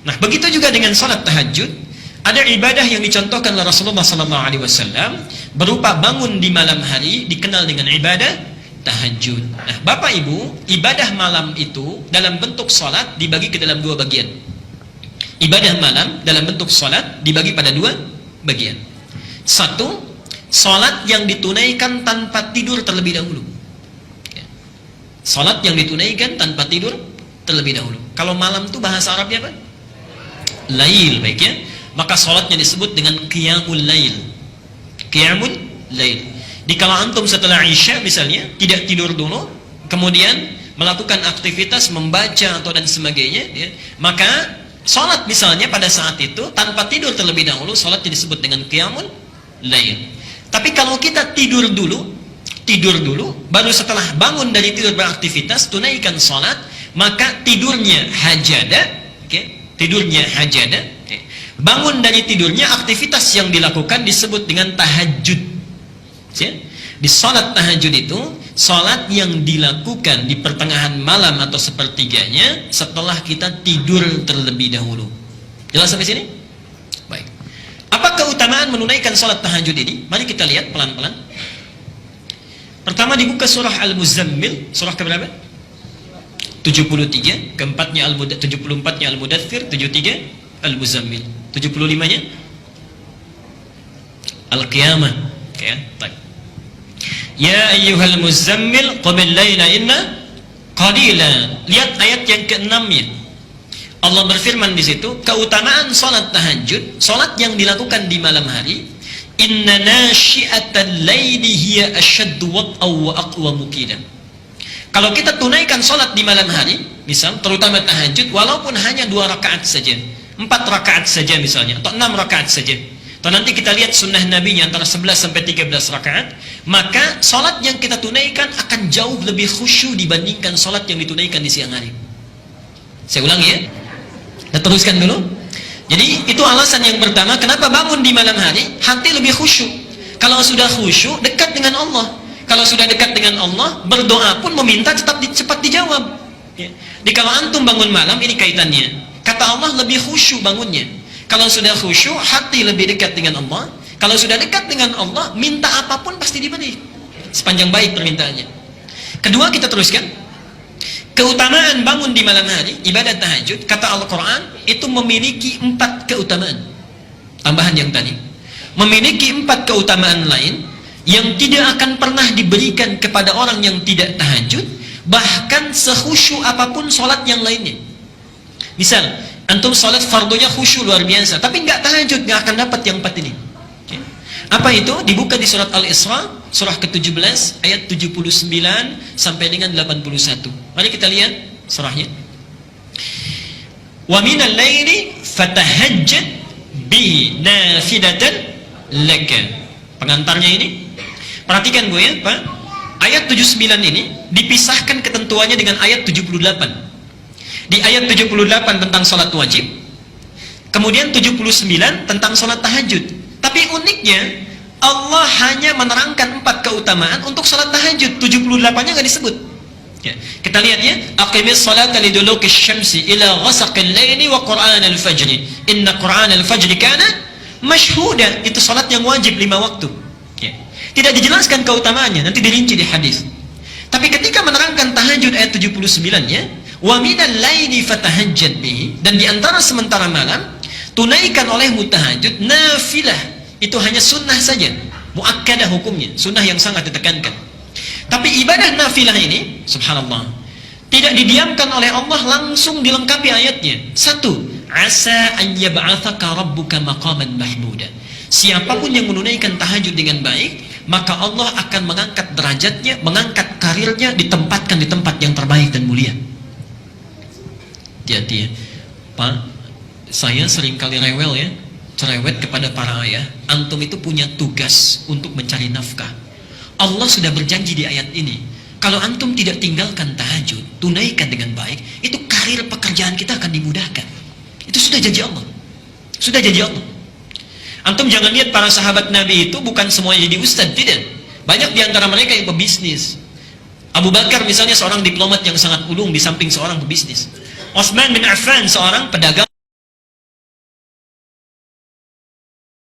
Nah, begitu juga dengan salat tahajud, ada ibadah yang dicontohkan oleh Rasulullah SAW berupa bangun di malam hari, dikenal dengan ibadah tahajud. Nah, Bapak Ibu, ibadah malam itu dalam bentuk salat dibagi ke dalam dua bagian. Ibadah malam dalam bentuk salat dibagi pada dua bagian. Satu, salat yang ditunaikan tanpa tidur terlebih dahulu. Salat yang ditunaikan tanpa tidur terlebih dahulu. Kalau malam itu bahasa Arabnya apa? Lail, baik ya. Maka salatnya disebut dengan qiyamul lail. Qiyamul lail. Dikala antum setelah Isya misalnya tidak tidur dulu, kemudian melakukan aktivitas membaca atau dan sebagainya, ya, maka salat misalnya pada saat itu tanpa tidur terlebih dahulu, salatnya disebut dengan qiyamul lail. Tapi kalau kita tidur dulu, baru setelah bangun dari tidur beraktivitas, tunaikan salat, maka tidurnya hajada, okay? Tidurnya hajada, okay? Bangun dari tidurnya, aktivitas yang dilakukan disebut dengan tahajud, okay? Di salat tahajud itu, salat yang dilakukan di pertengahan malam atau sepertiganya setelah kita tidur terlebih dahulu. Jelas sampai sini? Baik. Apa keutamaan menunaikan salat tahajud ini? Mari kita lihat pelan-pelan. Pertama dibuka surah Al-Muzammil, surah keberapa? 73, keempatnya 74-nya Al-Mudaththir, 73 Al-Muzammil, 75-nya Al-Qiyamah. Oke, baik. Ya ayyuhal muzammil qumil laila inna qalila. Lihat ayat yang ke-6-nya. Allah berfirman di situ, keutamaan salat tahajud, salat yang dilakukan di malam hari. Inna nasyi'atal laili hiya asyaddu wat'aw wa aqwamu qila. Kalau kita tunaikan salat di malam hari, misal terutama tahajud, walaupun hanya 2 rakaat saja, 4 rakaat saja misalnya, atau 6 rakaat saja, atau nanti kita lihat sunnah Nabi antara 11 sampai 13 rakaat, maka salat yang kita tunaikan akan jauh lebih khusyuk dibandingkan salat yang ditunaikan di siang hari. Saya ulangi ya. Kita teruskan dulu. Jadi itu alasan yang pertama kenapa bangun di malam hari, hati lebih khusyuk. Kalau sudah khusyuk, dekat dengan Allah. Kalau sudah dekat dengan Allah, berdoa pun meminta cepat dijawab. Ya. Jadi kalau antum bangun malam, ini kaitannya. Kata Allah lebih khusyuk bangunnya. Kalau sudah khusyuk, hati lebih dekat dengan Allah. Kalau sudah dekat dengan Allah, minta apapun pasti diberi. Sepanjang baik permintaannya. Kedua, kita teruskan. Keutamaan bangun di malam hari, ibadah tahajud, kata Al-Quran, itu memiliki 4 keutamaan. Tambahan yang tadi. Memiliki 4 keutamaan lain, yang tidak akan pernah diberikan kepada orang yang tidak tahajud, bahkan sekhusyuk apapun sholat yang lainnya. Misal, antum sholat fardunya khusyuk luar biasa, tapi nggak tahajud, nggak akan dapat yang 4 ini. Okay. Apa itu? Dibuka di surat Al-Isra, surah ke-17 ayat 79 sampai dengan 81. Mari kita lihat surahnya. Wa minal laili fatahajjad bihi nafilatan laka. Pengantarnya ini, perhatikan Bu ya, Pak. Ayat 79 ini dipisahkan ketentuannya dengan ayat 78. Di ayat 78 tentang salat wajib, kemudian 79 tentang salat tahajud. Tapi uniknya Allah hanya menerangkan 4 keutamaan untuk salat tahajud, 78-nya nggak disebut. Ya. Kita lihat ya, aqimis salata liduluki syamsi ila ghasaqil laili wa qur'anal fajri. Inna qur'anal fajri kana mashhuda. Itu salat yang wajib 5 waktu. Ya. Tidak dijelaskan keutamaannya, nanti dirinci di hadis. Tapi ketika menerangkan tahajud ayat 79-nya, wa minal laili fatahajjad bihi, dan di antara sementara malam tunaikan olehmu tahajud nafilah. Itu hanya sunnah saja, muakkadah hukumnya, sunnah yang sangat ditekankan. Tapi ibadah nafilah ini, subhanallah, tidak didiamkan oleh Allah, langsung dilengkapi ayatnya. 1, asa an yab'atsaka rabbuka maqaman mahmuda. Siapapun yang menunaikan tahajud dengan baik, maka Allah akan mengangkat derajatnya, mengangkat karirnya, ditempatkan di tempat yang terbaik dan mulia. Jadi, Pak, saya seringkali rewel ya, cerewet kepada para ayah. Antum itu punya tugas untuk mencari nafkah. Allah sudah berjanji di ayat ini, kalau antum tidak tinggalkan tahajud, tunaikan dengan baik, itu karir pekerjaan kita akan dimudahkan. Itu sudah janji Allah. Sudah janji Allah. Antum jangan lihat para sahabat Nabi itu bukan semuanya jadi ustadz, tidak. Banyak di antara mereka yang pebisnis. Abu Bakar misalnya seorang diplomat yang sangat ulung di samping seorang pebisnis. Utsman bin Affan seorang pedagang